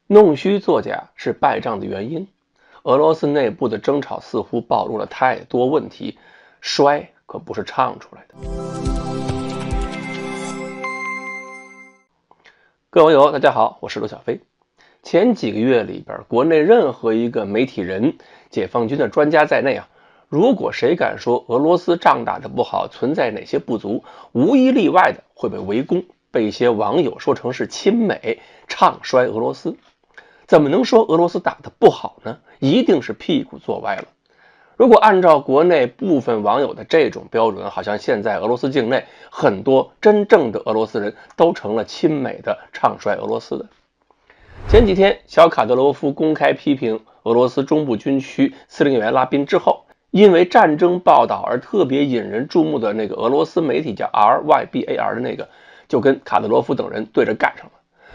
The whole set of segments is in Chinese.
弄虚作假是败仗的原因。俄罗斯内部的争吵似乎暴露了太多问题，衰可不是唱出来的。各位网友大家好，我是陆小飞。前几个月里边，国内任何一个媒体人、解放军的专家在内如果谁敢说俄罗斯仗打得不好，存在哪些不足，无一例外的会被围攻，被一些网友说成是亲美，唱衰俄罗斯。怎么能说俄罗斯打得不好呢？一定是屁股坐歪了。如果按照国内部分网友的这种标准，好像现在俄罗斯境内很多真正的俄罗斯人都成了亲美的，唱衰俄罗斯的。前几天小卡德罗夫公开批评俄罗斯中部军区司令员拉宾之后，因为战争报道而特别引人注目的那个俄罗斯媒体叫 RYBAR 的那个，就跟卡德罗夫等人对着干上了。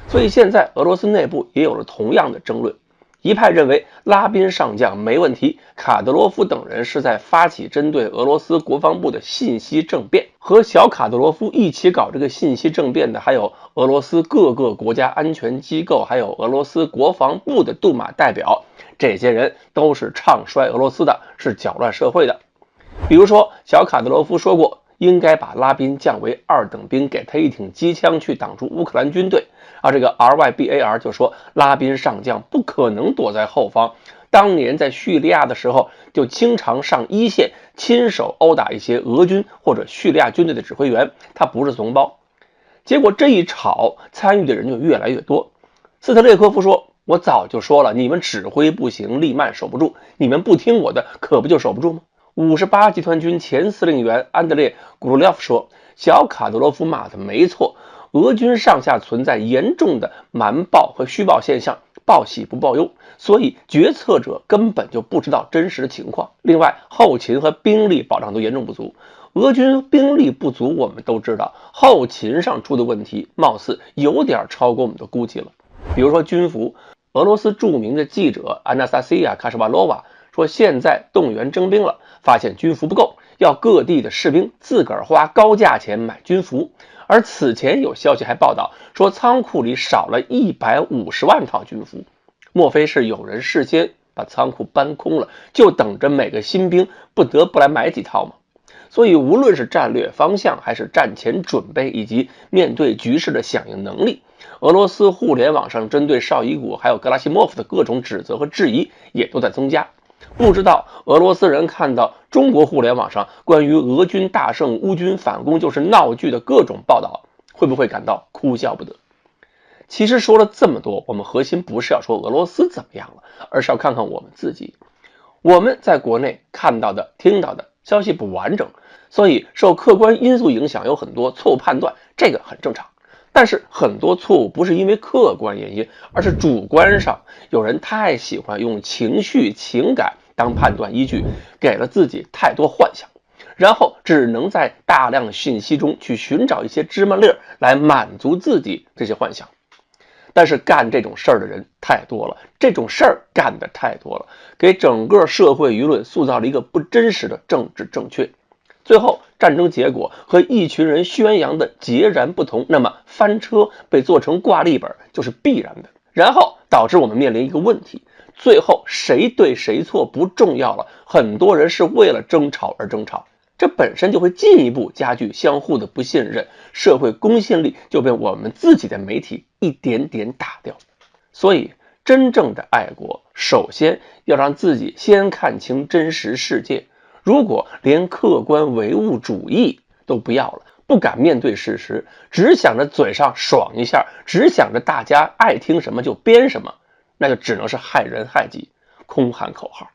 所以现在俄罗斯内部也有了同样的争论，一派认为拉宾上将没问题，卡德罗夫等人是在发起针对俄罗斯国防部的信息政变，和小卡德罗夫一起搞这个信息政变的还有俄罗斯各个国家安全机构，还有俄罗斯国防部的杜马代表，这些人都是唱衰俄罗斯的，是搅乱社会的。比如说小卡德罗夫说过，应该把拉宾降为二等兵，给他一挺机枪去挡住乌克兰军队。而这个 RYBAR 就说拉宾上将不可能躲在后方，当年在叙利亚的时候就经常上一线亲手殴打一些俄军或者叙利亚军队的指挥员，他不是怂包。结果这一吵，参与的人就越来越多。斯特列科夫说，我早就说了，你们指挥不行，利曼守不住，你们不听我的，可不就守不住吗？58集团军前司令员安德烈·古鲁廖夫说，小卡德罗夫骂的没错，俄军上下存在严重的瞒报和虚报现象，报喜不报忧，所以决策者根本就不知道真实的情况。另外，后勤和兵力保障都严重不足。俄军兵力不足我们都知道，后勤上出的问题貌似有点超过我们的估计了。比如说军服，俄罗斯著名的记者安纳萨西亚·卡什瓦罗娃说，现在动员征兵了，发现军服不够，要各地的士兵自个儿花高价钱买军服。而此前有消息还报道说，仓库里少了150万套军服，莫非是有人事先把仓库搬空了，就等着每个新兵不得不来买几套吗？所以无论是战略方向，还是战前准备，以及面对局势的响应能力，俄罗斯互联网上针对绍伊古还有格拉西莫夫的各种指责和质疑也都在增加。不知道俄罗斯人看到中国互联网上关于俄军大胜、乌军反攻就是闹剧的各种报道，会不会感到哭笑不得？其实说了这么多，我们核心不是要说俄罗斯怎么样了，而是要看看我们自己。我们在国内看到的、听到的消息不完整，所以受客观因素影响，有很多错误判断，这个很正常。但是很多错误不是因为客观原因，而是主观上有人太喜欢用情绪、情感当判断依据，给了自己太多幻想，然后只能在大量的信息中去寻找一些芝麻粒来满足自己这些幻想。但是干这种事儿的人太多了，这种事儿干的太多了，给整个社会舆论塑造了一个不真实的政治正确。最后战争结果和一群人宣扬的截然不同，那么翻车被做成挂历本就是必然的，然后导致我们面临一个问题，最后谁对谁错不重要了，很多人是为了争吵而争吵，这本身就会进一步加剧相互的不信任，社会公信力就被我们自己的媒体一点点打掉。所以真正的爱国，首先要让自己先看清真实世界。如果连客观唯物主义都不要了，不敢面对事实，只想着嘴上爽一下，只想着大家爱听什么就编什么，那就只能是害人害己，空喊口号。